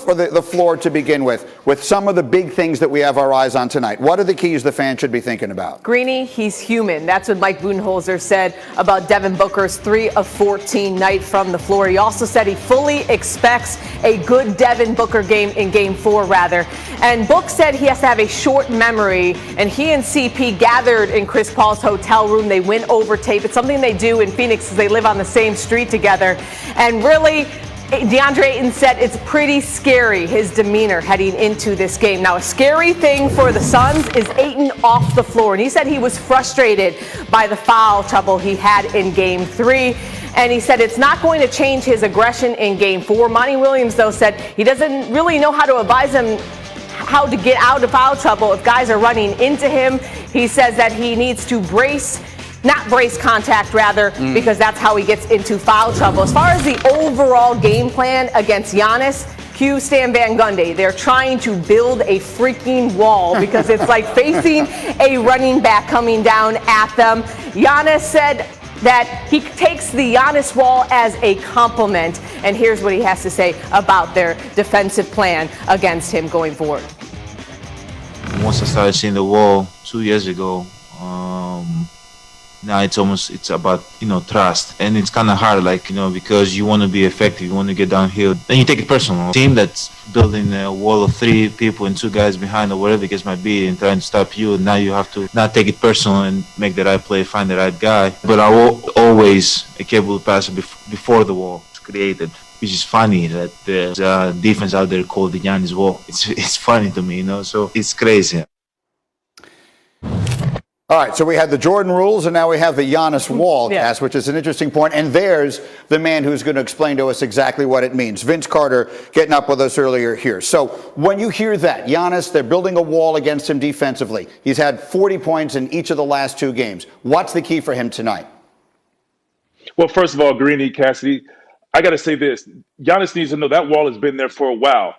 the floor to begin with some of the big things that we have our eyes on tonight. What are the keys the fans should be thinking about? Greeny, he's human. That's what Mike Budenholzer said about Devin Booker's 3 of 14 night from the floor. He also said he fully expects a good Devin Booker game in Game 4, rather. And Book said he has to have a short memory, and he and CP gathered in Chris Paul's hotel room. They went over tape. It's something they do in Phoenix because they live on the same street together. And really, DeAndre Ayton said it's pretty scary, his demeanor heading into this game. Now, a scary thing for the Suns is Ayton off the floor. And he said he was frustrated by the foul trouble he had in Game 3. And he said it's not going to change his aggression in Game 4. Monty Williams, though, said he doesn't really know how to advise him how to get out of foul trouble if guys are running into him. He says that he needs to not brace contact, rather, because that's how he gets into foul trouble. As far as the overall game plan against Giannis, cue Stan Van Gundy. They're trying to build a freaking wall because it's like facing a running back coming down at them. Giannis said that he takes the Giannis wall as a compliment, and here's what he has to say about their defensive plan against him going forward. Once I started seeing the wall 2 years ago, now it's about, trust. And it's kind of hard, because you want to be effective, you want to get downhill. Then you take it personal. A team that's building a wall of 3 people and 2 guys behind or whatever the case might be and trying to stop you, now you have to not take it personal and make the right play, find the right guy. But I will always a capable passer before the wall is created. Which is funny that there's a defense out there called the Giannis wall. It's funny to me, so it's crazy. All right, so we had the Jordan rules, and now we have the Giannis wall, Cass, which is an interesting point. And there's the man who's going to explain to us exactly what it means. Vince Carter getting up with us earlier here. So when you hear that, Giannis, they're building a wall against him defensively. He's had 40 points in each of the last 2 games. What's the key for him tonight? Well, first of all, Greeny, Cassidy, I got to say this. Giannis needs to know that wall has been there for a while.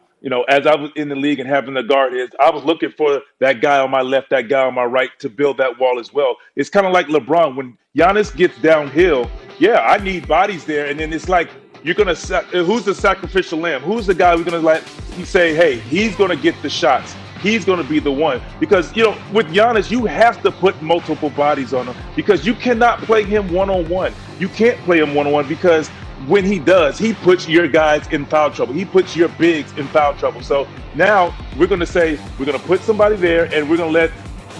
As I was in the league and having the guard is, I was looking for that guy on my left, that guy on my right to build that wall as well. It's kind of like LeBron. When Giannis gets downhill, I need bodies there. And then it's like, you're going to, who's the sacrificial lamb? Who's the guy we're going to let you say, hey, he's going to get the shots. He's going to be the one. Because, with Giannis, you have to put multiple bodies on him because you cannot play him one-on-one. You can't play him one-on-one because when he does, he puts your guys in foul trouble. He puts your bigs in foul trouble. So now we're going to say we're going to put somebody there and we're going to let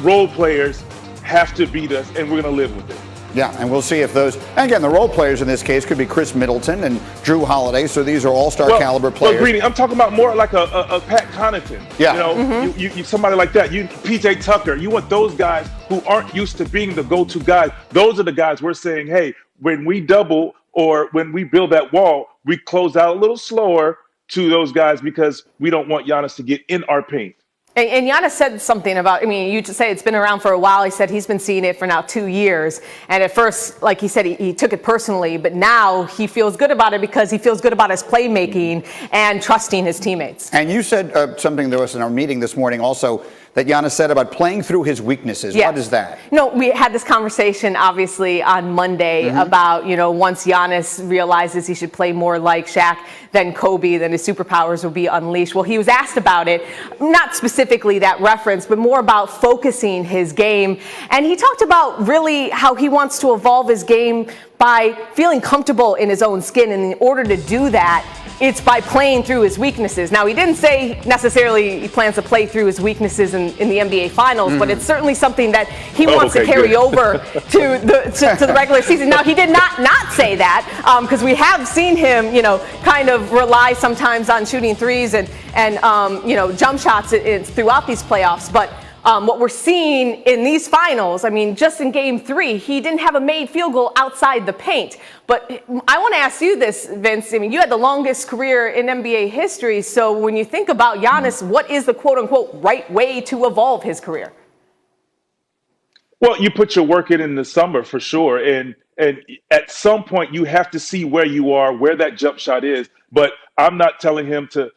role players have to beat us and we're going to live with it. Yeah, and we'll see if those, and again, the role players in this case could be Chris Middleton and Drew Holiday. So these are all-star caliber players. Well, Greeny, I'm talking about more like a Pat Connaughton. Yeah. You somebody like that. You PJ Tucker. You want those guys who aren't used to being the go-to guys. Those are the guys we're saying, hey, when we double or when we build that wall, we close out a little slower to those guys because we don't want Giannis to get in our paint. And Giannis said something about, you just say it's been around for a while. He said he's been seeing it for now 2 years. And at first, like he said, he took it personally, but now he feels good about it because he feels good about his playmaking and trusting his teammates. And you said something to us in our meeting this morning also that Giannis said about playing through his weaknesses. Yes. What is that? We had this conversation, obviously, on Monday about, once Giannis realizes he should play more like Shaq than Kobe, then his superpowers will be unleashed. Well, he was asked about it, not specifically that reference, but more about focusing his game. And he talked about really how he wants to evolve his game by feeling comfortable in his own skin. And in order to do that, it's by playing through his weaknesses. Now, he didn't say necessarily he plans to play through his weaknesses in the NBA Finals, but it's certainly something that he wants to carry over to the regular season. Now, he did not say that because we have seen him, kind of rely sometimes on shooting threes and jump shots throughout these playoffs. But what we're seeing in these finals, just in Game 3, he didn't have a made field goal outside the paint. But I want to ask you this, Vince. You had the longest career in NBA history. So when you think about Giannis, what is the quote-unquote right way to evolve his career? Well, you put your work in the summer for sure. And at some point, you have to see where you are, where that jump shot is. But I'm not telling him to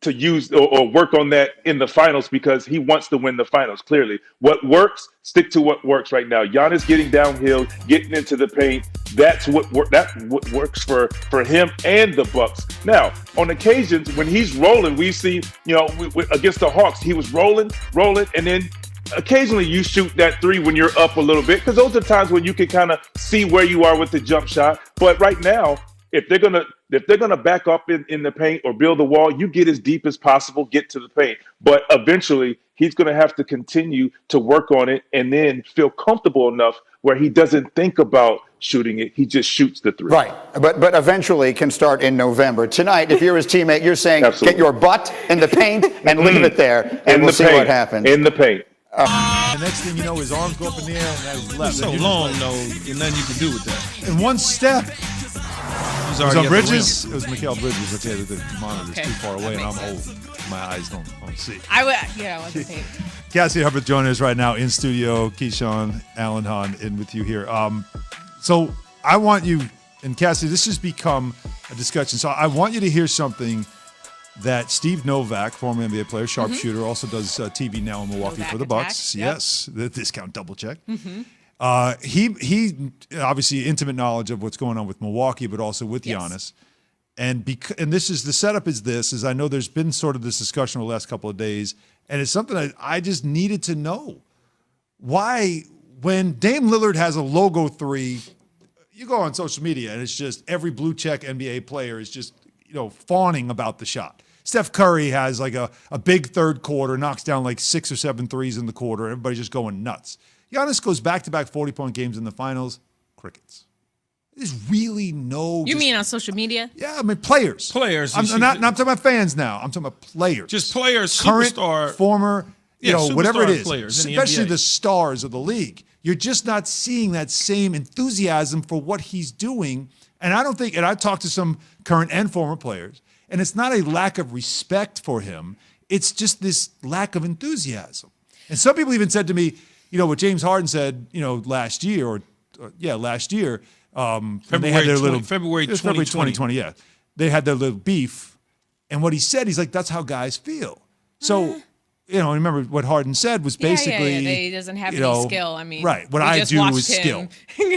to use or work on that in the finals because he wants to win the finals. Clearly, what works, stick to what works right now. Giannis getting downhill, getting into the paint. That's what works for him and the Bucks. Now, on occasions when he's rolling, we see against the Hawks, he was rolling, and then occasionally you shoot that three when you're up a little bit because those are times when you can kind of see where you are with the jump shot. But right now, if they're gonna back up in the paint or build a wall, you get as deep as possible, get to the paint. But eventually, he's gonna have to continue to work on it and then feel comfortable enough where he doesn't think about shooting it. He just shoots the three. Right, but eventually can start in November. Tonight, if you're his teammate, you're saying Absolutely. Get your butt in the paint and leave it there, and we'll see what happens. In the paint. The next thing you know, his arms go up in the air and that is left. So long, though, and nothing you can do with that. In one step. It was on Bridges. It was Mikal Bridges. Okay, the monitor's too far away, and I'm sense. old. My eyes don't see. I wasn't paying. Cassie Hubbard joining us right now in studio. Keyshawn, Alan Hahn in with you here. So I want you, and Cassie, this has become a discussion. So I want you to hear something that Steve Novak, former NBA player, sharpshooter, also does TV now in Milwaukee Novak for the attack, Bucks. yep. Yes, the discount double check. He obviously intimate knowledge of what's going on with Milwaukee, but also with Giannis. And this is the setup is I know there's been sort of this discussion over the last couple of days, and it's something I just needed to know. Why, when Dame Lillard has a logo three, you go on social media and it's just every blue check NBA player is just fawning about the shot. Steph Curry has like a big third quarter, knocks down like 6 or 7 threes in the quarter. Everybody's just going nuts. Giannis goes back-to-back 40-point games in the finals. Crickets. There's really no... You mean on social media? Yeah, I mean players. Players. I'm not talking about fans now. I'm talking about players. Just players, current, superstar. former, whatever it is. Players in the especially NBA. the stars of the league. You're just not seeing that same enthusiasm for what he's doing. And I don't think... And I've talked to some current and former players, and it's not a lack of respect for him. It's just this lack of enthusiasm. And some people even said to me, what James Harden said, last year, last year, when they had their February 2020, yeah. They had their little beef. And what he said, he's like, that's how guys feel. So, remember what Harden said was basically... Yeah, he doesn't have any skill. I mean, right. What I do is skill.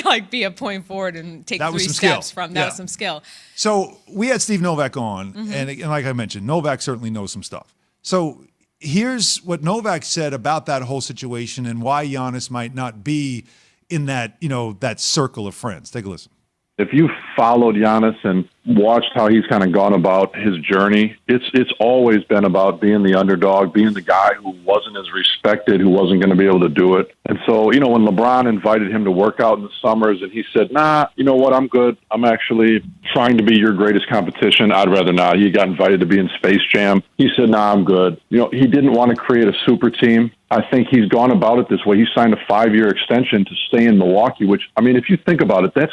Like be a point forward and take that 3 steps skill. from that was some skill. So we had Steve Novak on, and like I mentioned, Novak certainly knows some stuff. So here's what Novak said about that whole situation and why Giannis might not be in that, that circle of friends. Take a listen. If you followed Giannis and watched how he's kind of gone about his journey, it's always been about being the underdog, being the guy who wasn't as respected, who wasn't going to be able to do it. And so, when LeBron invited him to work out in the summers and he said, nah, you know what, I'm good. I'm actually trying to be your greatest competition. I'd rather not. He got invited to be in Space Jam. He said, nah, I'm good. He didn't want to create a super team. I think he's gone about it this way. He signed a 5-year extension to stay in Milwaukee, which, if you think about it, that's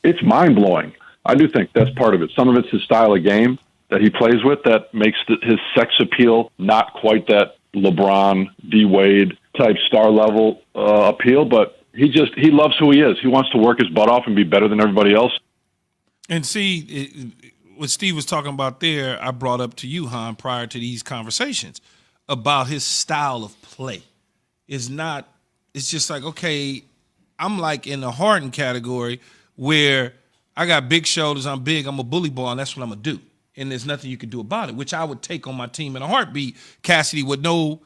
it's mind-blowing. I do think that's part of it. Some of it's his style of game that he plays with that makes his sex appeal not quite that LeBron, D-Wade type star level appeal, but he loves who he is. He wants to work his butt off and be better than everybody else. And see, what Steve was talking about there, I brought up to you, Han, prior to these conversations about his style of play. It's just like, okay, I'm like in the Harden category where I got big shoulders, I'm big, I'm a bully ball, and that's what I'm going to do. And there's nothing you can do about it, which I would take on my team in a heartbeat. Cassidy would know,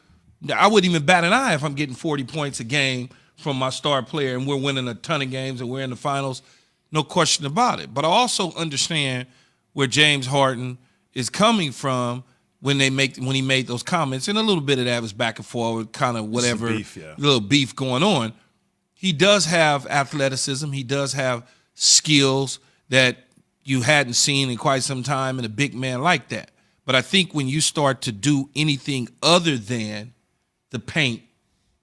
I wouldn't even bat an eye if I'm getting 40 points a game from my star player and we're winning a ton of games and we're in the finals. No question about it. But I also understand where James Harden is coming from when he made those comments. And a little bit of that was back and forth, kind of whatever, little beef going on. He does have athleticism. He does have skills that you hadn't seen in quite some time in a big man like that. But I think when you start to do anything other than the paint,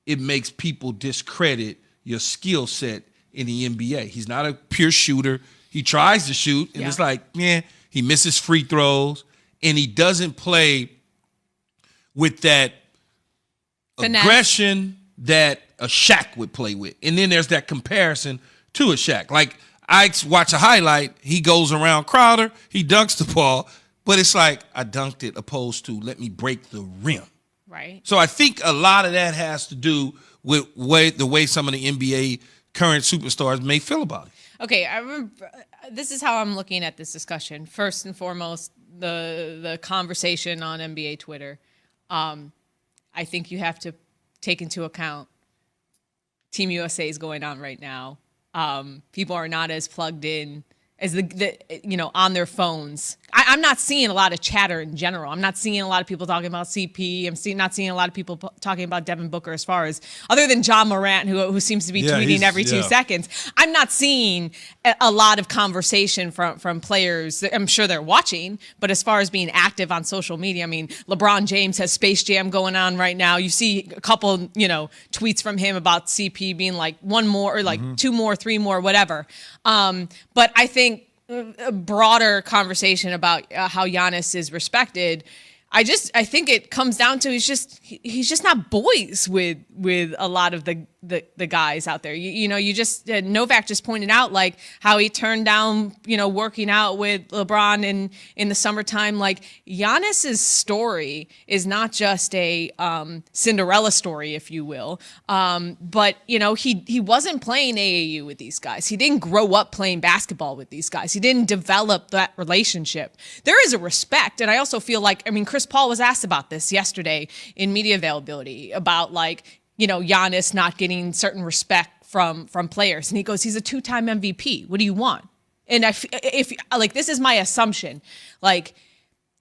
it makes people discredit your skill set in the NBA. He's not a pure shooter. He tries to shoot, and it's like, he misses free throws, and he doesn't play with that finesse, aggression that a Shaq would play with. And then there's that comparison to a Shaq. Like, I watch a highlight, he goes around Crowder, he dunks the ball, but it's like I dunked it opposed to let me break the rim. Right. So I think a lot of that has to do with the way some of the NBA current superstars may feel about it. Okay, I remember, this is how I'm looking at this discussion. First and foremost, the conversation on NBA Twitter. I think you have to take into account Team USA is going on right now. People are not as plugged in as on their phones. I'm not seeing a lot of chatter in general. I'm not seeing a lot of people talking about CP. Not seeing a lot of people talking about Devin Booker as far as, other than John Morant, who seems to be tweeting every 2 seconds. I'm not seeing a lot of conversation from players. I'm sure they're watching, but as far as being active on social media, I mean, LeBron James has Space Jam going on right now. You see a couple, tweets from him about CP being like one more or like 2 more, 3 more, whatever. But I think a broader conversation about how Giannis is respected. I think it comes down to he's just not boys with a lot of the guys out there. You just Novak just pointed out like how he turned down working out with LeBron in the summertime. Like Giannis's story is not just a Cinderella story, if you will. But he wasn't playing AAU with these guys. He didn't grow up playing basketball with these guys. He didn't develop that relationship. There is a respect, and I also feel like Chris Paul was asked about this yesterday in media availability about Giannis not getting certain respect from players. And he goes, he's a 2-time MVP. What do you want? And if this is my assumption,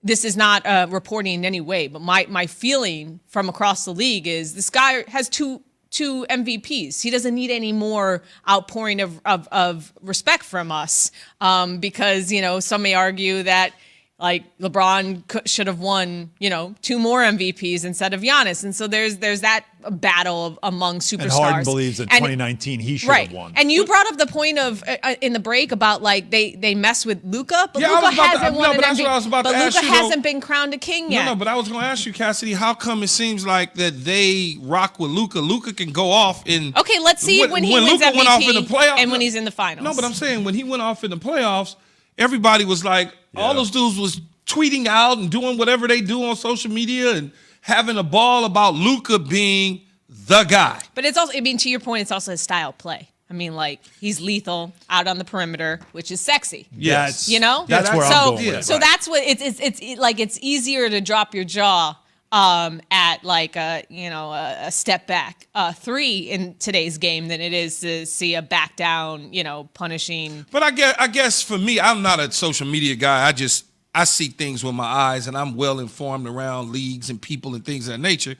this is not reporting in any way, but my feeling from across the league is this guy has two MVPs. He doesn't need any more outpouring of respect from us because, some may argue that LeBron should have won, 2 more MVPs instead of Giannis. And so there's that battle among superstars. And Harden believes in 2019 he should have won. And you brought up the point of in the break about they mess with Luka, but Luka hasn't won an MVP. But Luka hasn't been crowned a king yet. No, but I was going to ask you, Cassidy, how come it seems like that they rock with Luka? Luka can go off in. Okay, let's see when he wins Luka MVP went off in the playoffs, and when he's in the finals. No, but I'm saying when he went off in the playoffs, everybody was like, all those dudes was tweeting out and doing whatever they do on social media and having a ball about Luka being the guy. But it's also, to your point, it's also his style of play. He's lethal out on the perimeter, which is sexy. Yes. That's where I'm going with it. So that's what it's easier to drop your jaw at a step back 3 in today's game than it is to see a back down, punishing. But I guess for me, I'm not a social media guy. I see things with my eyes, and I'm well informed around leagues and people and things of that nature.